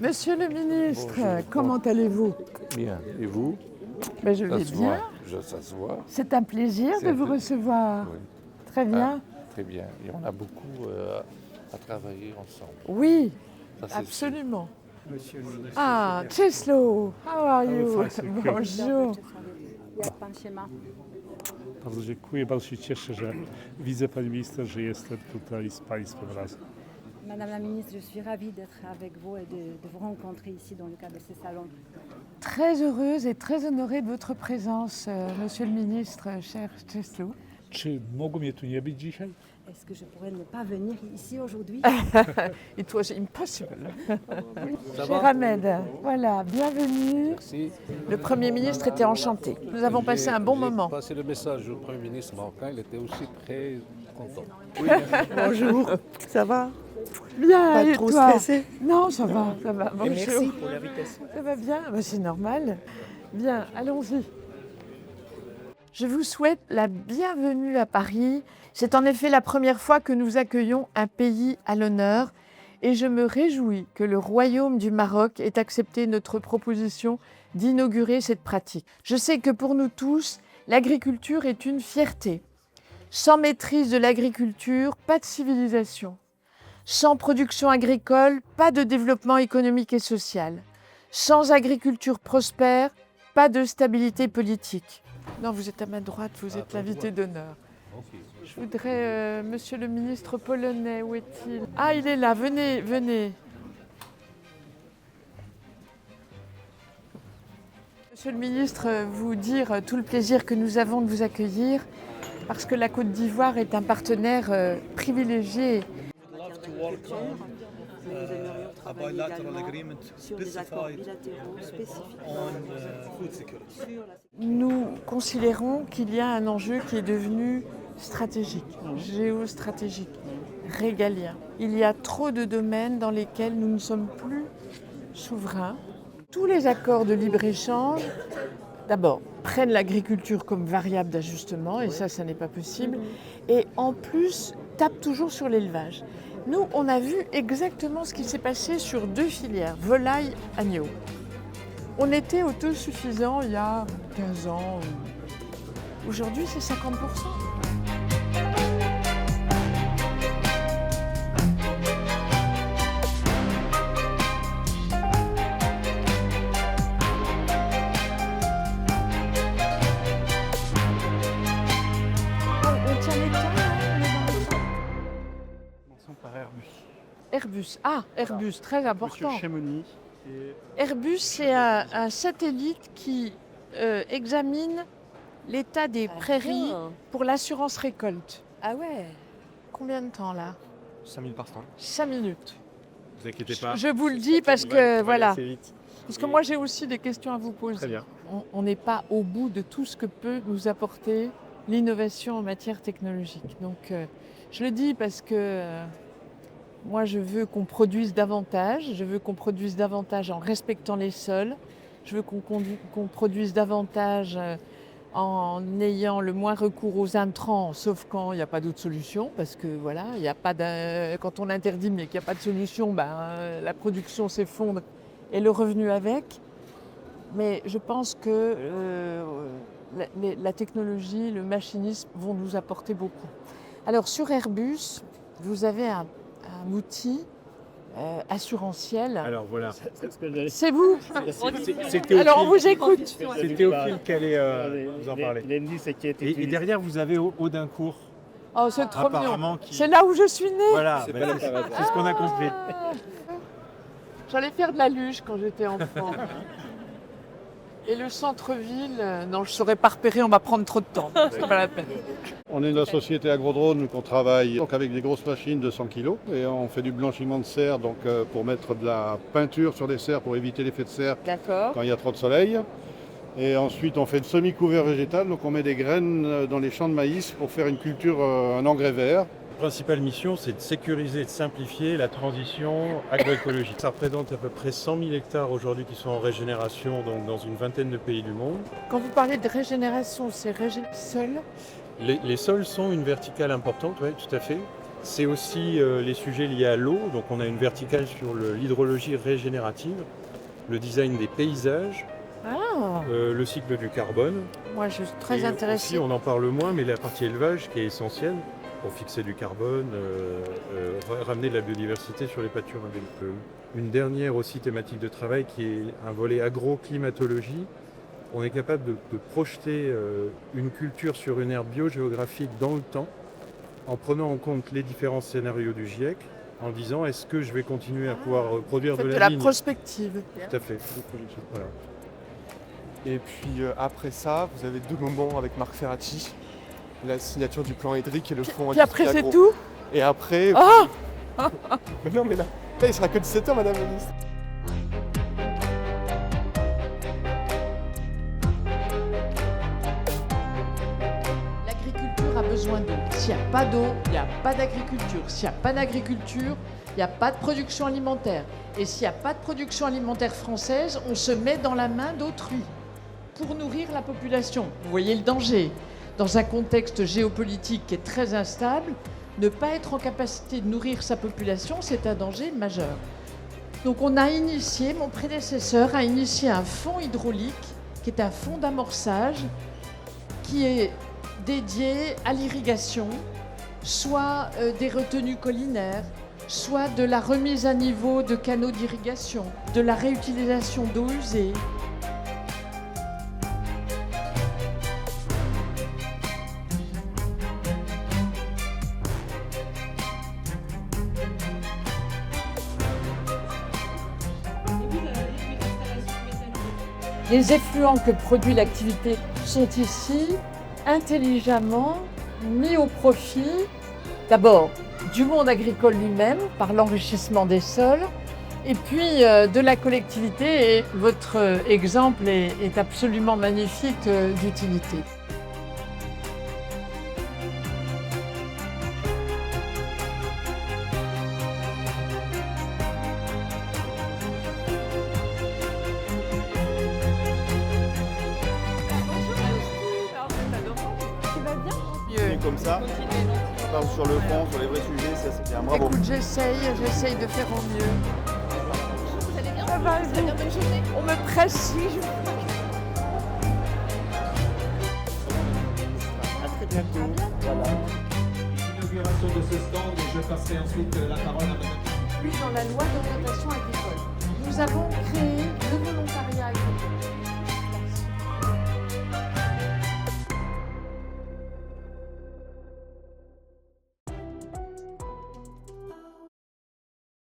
Monsieur le ministre, Bonjour. comment allez-vous? Bien. Et vous? Je Ça vais se bien. voit. Ça se voit. C'est un plaisir de C'est vous un- recevoir. Oui. Très bien. Très bien. Et on a beaucoup à travailler ensemble. Oui, Ça, c'est absolument. Monsieur le ministre. Ah, Czesław, how are you? fine, thank you. Bonjour. Jak pan się ma? Bardzo dziękuję, bardzo się cieszę, że widzę Pani Minister, że jestem tutaj z Państwem razem. Madame la ministre, je suis ravie d'être avec vous et de vous rencontrer ici dans le cadre de ces salons. Très heureuse et très honorée de votre présence, monsieur le ministre, cher Czesław. Czy mogło mnie tu nie być dzisiaj? Est-ce que je pourrais ne pas venir ici aujourd'hui? It was impossible. Cher Ahmed, voilà, bienvenue. Merci. Le Premier ministre était enchanté. Nous avons passé un bon moment. J'ai passé le message au Premier ministre marocain, il était aussi très content. Bonjour, ça va? Bien, Pas et trop toi? stressé? Non, ça va, ça va. Bonjour. Merci pour l'invitation. Ça va bien? C'est normal. Bien, allons-y. Je vous souhaite la bienvenue à Paris. C'est en effet la première fois que nous accueillons un pays à l'honneur et je me réjouis que le Royaume du Maroc ait accepté notre proposition d'inaugurer cette pratique. Je sais que pour nous tous, l'agriculture est une fierté. Sans maîtrise de l'agriculture, pas de civilisation. Sans production agricole, pas de développement économique et social. Sans agriculture prospère, pas de stabilité politique. Non, vous êtes à ma droite, vous êtes l'invité d'honneur. Je voudrais, monsieur le ministre polonais, où est-il? Ah, il est là, venez, venez. Monsieur le ministre, vous dire tout le plaisir que nous avons de vous accueillir, parce que la Côte d'Ivoire est un partenaire privilégié. Love to work on a bilateral agreement Sur des accords specified bilatéraux spécifiques on food security. Nous considérons qu'il y a un enjeu qui est devenu stratégique, géostratégique, régalien. Il y a trop de domaines dans lesquels nous ne sommes plus souverains. Tous les accords de libre-échange, d'abord, prennent l'agriculture comme variable d'ajustement, et ça n'est pas possible, et en plus, tapent toujours sur l'élevage. Nous, on a vu exactement ce qui s'est passé sur deux filières, volaille, agneau. On était autosuffisants il y a 15 ans. Aujourd'hui, c'est 50%. On tient les temps, là, on est dans le temps. Commençons par Airbus. Airbus. Ah, Airbus, très important. Monsieur Chamonix et Airbus, c'est un satellite qui examine l'état des prairies pour l'assurance récolte. Ah ouais. Combien de temps là? 5000 par instant. 5 minutes. Ne vous inquiétez pas. Je vous le dis parce On va que aller voilà. assez vite. Parce que moi j'ai aussi des questions à vous poser. Très bien. On n'est pas au bout de tout ce que peut nous apporter l'innovation en matière technologique. Donc je le dis parce que moi je veux qu'on produise davantage. Je veux qu'on produise davantage en respectant les sols. Je veux qu'on produise davantage en ayant le moins recours aux intrants, sauf quand il n'y a pas d'autre solution, parce que voilà, il y a pas quand on interdit mais qu'il n'y a pas de solution, la production s'effondre et le revenu avec. Mais je pense que la technologie, le machinisme vont nous apporter beaucoup. Alors sur Airbus, vous avez un outil assurantiel. Alors voilà. C'est vous? C'est Théophile. Alors on vous écoute. C'est Théophile qui allait vous en parler. l'Endy, qui a été Et derrière, vous avez Audincourt. Oh, c'est trop mignon. Apparemment C'est là où je suis née. Voilà, c'est ce qu'on a compris. J'allais faire de la luge quand j'étais enfant. Et le centre-ville, non, je ne saurais pas repérer, on va prendre trop de temps. C'est pas la peine. On est une société agrodrone qu'on travaille donc avec des grosses machines de 100 kg et on fait du blanchiment de serre donc, pour mettre de la peinture sur les serres pour éviter l'effet de serre D'accord. quand il y a trop de soleil. Et ensuite on fait le semi-couvert végétal, donc on met des graines dans les champs de maïs pour faire une culture, un engrais vert. La principale mission, c'est de sécuriser et de simplifier la transition agroécologique. Ça représente à peu près 100 000 hectares aujourd'hui qui sont en régénération donc dans une vingtaine de pays du monde. Quand vous parlez de régénération, c'est seul? Les sols sont une verticale importante, oui, tout à fait. C'est aussi les sujets liés à l'eau. Donc on a une verticale sur l'hydrologie régénérative, le design des paysages, le cycle du carbone. Moi, je suis très Et intéressée. aussi, on en parle moins, mais la partie élevage qui est essentielle pour fixer du carbone, ramener de la biodiversité sur les pâtures endémiques. Une dernière aussi thématique de travail qui est un volet agroclimatologie. On est capable de projeter une culture sur une aire biogéographique dans le temps, en prenant en compte les différents scénarios du GIEC, en disant est-ce que je vais continuer à pouvoir produire Faites de de la la vigne. prospective. Tout à fait. Voilà. Et puis après ça, vous avez 2 moments avec Marc Ferracci, la signature du plan hydrique et le fonds Puis après, Industrie c'est Agro. tout. Et après... Oh Mais non, mais là, il sera que 17h, Madame la Ministre. L'agriculture a besoin d'eau. S'il n'y a pas d'eau, il n'y a pas d'agriculture. S'il n'y a pas d'agriculture, il n'y a pas de production alimentaire. Et s'il n'y a pas de production alimentaire française, on se met dans la main d'autrui pour nourrir la population. Vous voyez le danger. Dans un contexte géopolitique qui est très instable, ne pas être en capacité de nourrir sa population, c'est un danger majeur. Donc on a initié, mon prédécesseur a initié un fonds hydraulique qui est un fonds d'amorçage qui est dédié à l'irrigation, soit des retenues collinaires, soit de la remise à niveau de canaux d'irrigation, de la réutilisation d'eau usée. Les effluents que produit l'activité sont ici intelligemment mis au profit, d'abord, du monde agricole lui-même, par l'enrichissement des sols, et puis de la collectivité. Et votre exemple est absolument magnifique d'utilité. Comme ça, on parle sur le fond, sur les vrais sujets, ça c'est bien. Bravo. Écoute, j'essaye de faire au mieux. Vous allez bien? Ça va, Vous avez bien bonne journée? on me presse. À très bientôt. Voilà. L'inauguration de ce stand, je passerai ensuite la parole à Madame. Puis dans la loi d'orientation agricole, nous avons créé le